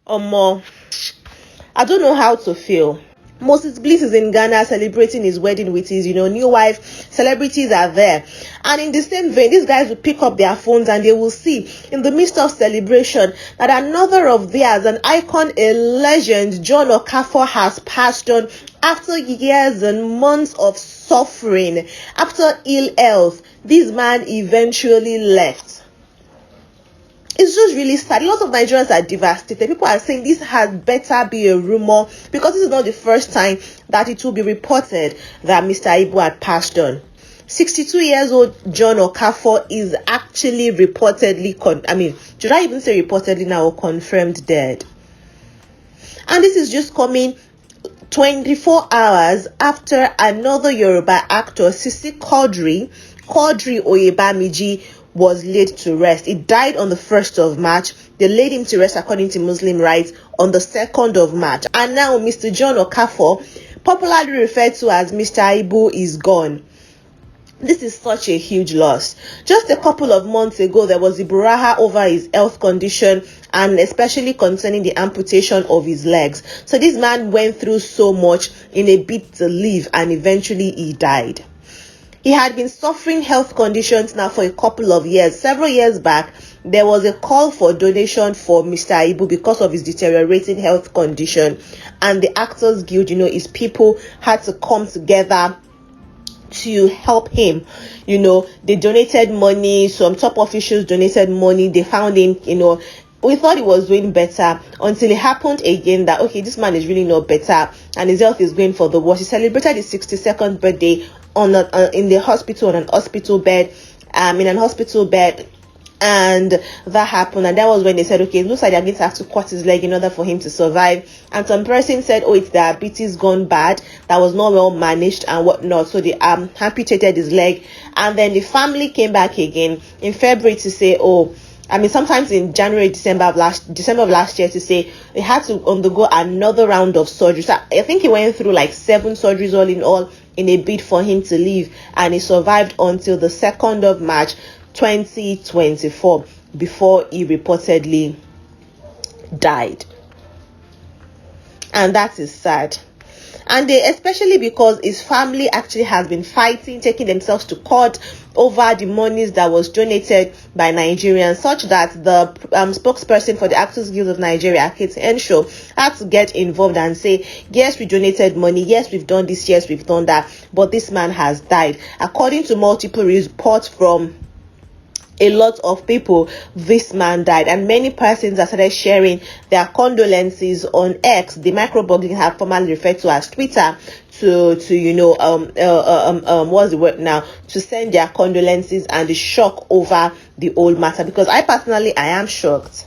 Omo, I don't know how to feel. Moses Bliss is in Ghana celebrating his wedding with his, new wife. Celebrities are there. And in the same vein, these guys will pick up their phones and they will see in the midst of celebration that another of theirs, an icon, a legend, John Okafor, has passed on after years and months of suffering. After ill health, this man eventually left. It's just really sad. Lots of Nigerians are devastated. People are saying this had better be a rumor, because this is not the first time that it will be reported that Mr. Ibu had passed on. 62 years old John Okafor is actually reportedly, should I even say reportedly now, or confirmed dead? And this is just coming 24 hours after another Yoruba actor, Sisi Quadri Oyebamiji, was laid to rest. He died on the 1st of March. They laid him to rest according to Muslim rites on the 2nd of March. And now Mr. John Okafor, popularly referred to as Mr. Ibu, is gone. This is such a huge loss. Just a couple of months ago, there was a brouhaha over his health condition, and especially concerning the amputation of his legs. So this man went through so much in a bid to live, and eventually he died. He had been suffering health conditions now for a couple of years. Several years back, there was a call for donation for Mr. Ibu because of his deteriorating health condition. And the Actors Guild, his people had to come together to help him. They donated money. Some top officials donated money. They found him, we thought he was doing better, until it happened again that, okay, this man is really not better and his health is going for the worst. He celebrated his 62nd birthday in the hospital, on an hospital bed, in an hospital bed. And that happened, and that was when they said, okay, it looks like they're going to have to cut his leg in order for him to survive. And some person said, oh, it's diabetes gone bad, that was not well managed and whatnot, so they amputated his leg. And then the family came back again in February to say, sometimes in December of last year, to say they had to undergo another round of surgery. So I think he went through like 7 surgeries all in all, in a bid for him to live, and he survived until the 2nd of March 2024 before he reportedly died. And that is sad. And especially because his family actually has been fighting, taking themselves to court over the monies that was donated by Nigerians, such that the spokesperson for the Actors Guild of Nigeria, Kate Henshaw, had to get involved and say, yes, we donated money, yes, we've done this, yes, we've done that, but this man has died. According to multiple reports from a lot of people, this man died, and many persons have started sharing their condolences on X, the microblogging have formerly referred to as Twitter, to what's the word now, to send their condolences and the shock over the whole matter. Because I am shocked.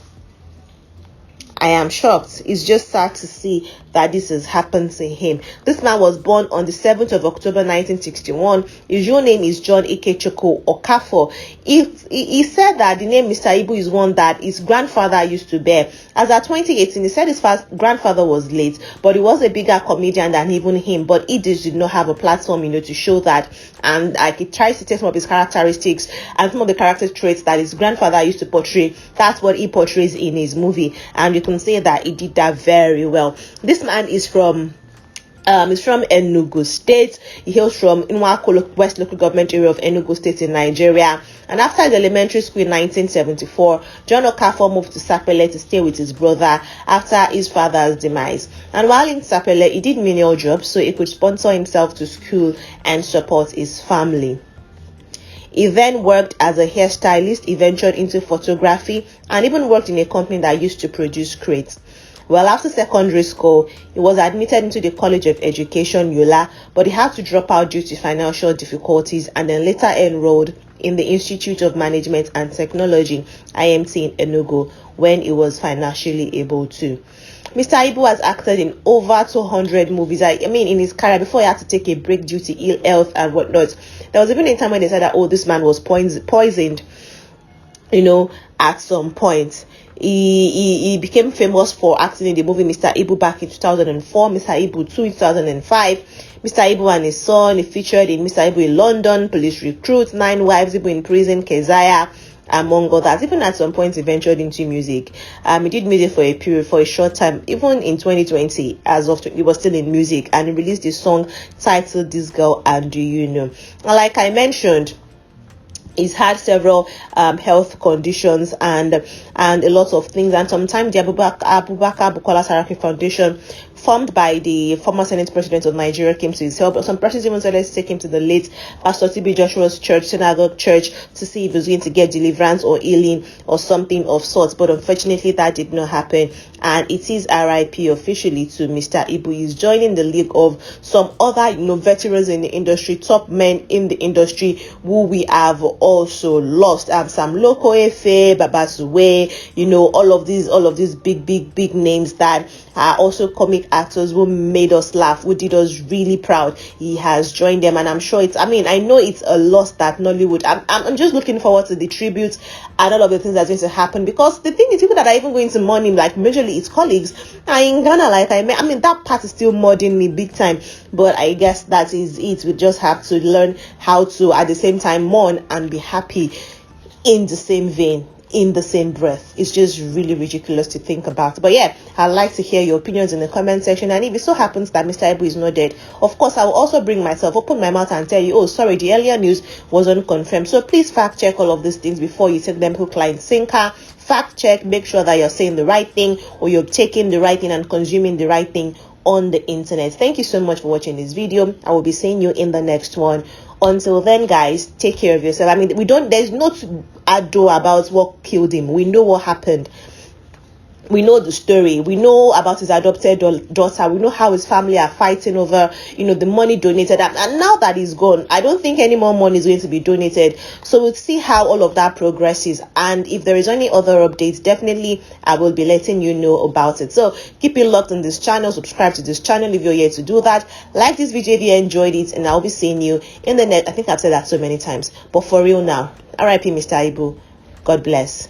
It's just sad to see that this has happened to him. This man was born on the 7th of October 1961. His real name is John Ikechukwu Okafor. He said that the name Mr. Ibu is one that his grandfather used to bear. As at 2018, he said his grandfather was late, but he was a bigger comedian than even him. But he just did not have a platform, to show that. And he tries to take some of his characteristics and some of the character traits that his grandfather used to portray. That's what he portrays in his movie, and you can say that he did that very well. This man is from Enugu State. He hails from Nwako West Local Government Area of Enugu State in Nigeria. And after the elementary school in 1974, John Okafor moved to Sapele to stay with his brother after his father's demise. And while in Sapele, he did menial jobs so he could sponsor himself to school and support his family. He then worked as a hairstylist, he ventured into photography, and even worked in a company that used to produce crates. Well, after secondary school, he was admitted into the College of Education, Yola, but he had to drop out due to financial difficulties, and then later enrolled in the Institute of Management and Technology, IMT, in Enugu, when he was financially able to. Mr. Ibu has acted in over 200 movies. In his career, before he had to take a break due to ill health and whatnot. There was even a time when they said that, this man was poisoned, at some point. He became famous for acting in the movie Mr. Ibu back in 2004, Mr. Ibu 2 in 2005, Mr. Ibu and his son. He featured in Mr. Ibu in London, Police Recruit, 9 Wives, Ibu in Prison, Keziah, among others. Even at some point, he ventured into music. He did music for a period, for a short time, even in 2020, he was still in music, and he released a song titled "This Girl and Do You Know." And like I mentioned, he's had several health conditions and a lot of things, and sometimes the Abubakar Bukola Saraki Foundation, formed by the former Senate President of Nigeria, came to his help. Some persons even said, let's take him to the late Pastor TB Joshua's church, synagogue church, to see if he was going to get deliverance or healing or something of sorts. But unfortunately, that did not happen. And it is RIP officially to Mr. Ibu. He's joining the league of some other, veterans in the industry, top men in the industry, who we have also lost. Sam Loko Efe, Babasuwe, all of these big names that are also comic actors who made us laugh, who did us really proud. He has joined them, and I'm sure I know it's a loss that Nollywood. I'm just looking forward to the tributes and all of the things that's going to happen, because the thing is, people that are even going to mourn him, like majorly his colleagues, are in Ghana. That part is still mourning me big time, but I guess that is it. We just have to learn how to at the same time mourn and be happy in the same vein, in the same breath. It's just really ridiculous to think about. But yeah, I'd like to hear your opinions in the comment section. And if it so happens that Mr. Ibu is not dead, of course I will also open my mouth and tell you, oh sorry, the earlier news wasn't confirmed. So please fact check all of these things before you take them hook, line, sinker. Fact check, make sure that you're saying the right thing, or you're taking the right thing and consuming the right thing on the internet. Thank you so much for watching this video. I will be seeing you in the next one. Until then, guys, take care of yourself. There's no ado about what killed him. We know what happened. We know the story. We know about his adopted daughter. We know how his family are fighting over, the money donated. And now that he's gone, I don't think any more money is going to be donated. So we'll see how all of that progresses. And if there is any other updates, definitely I will be letting you know about it. So keep it locked on this channel. Subscribe to this channel if you're here to do that. Like this video if you enjoyed it. And I'll be seeing you in the next. I think I've said that so many times. But for real now, RIP Mr. Ibu. God bless.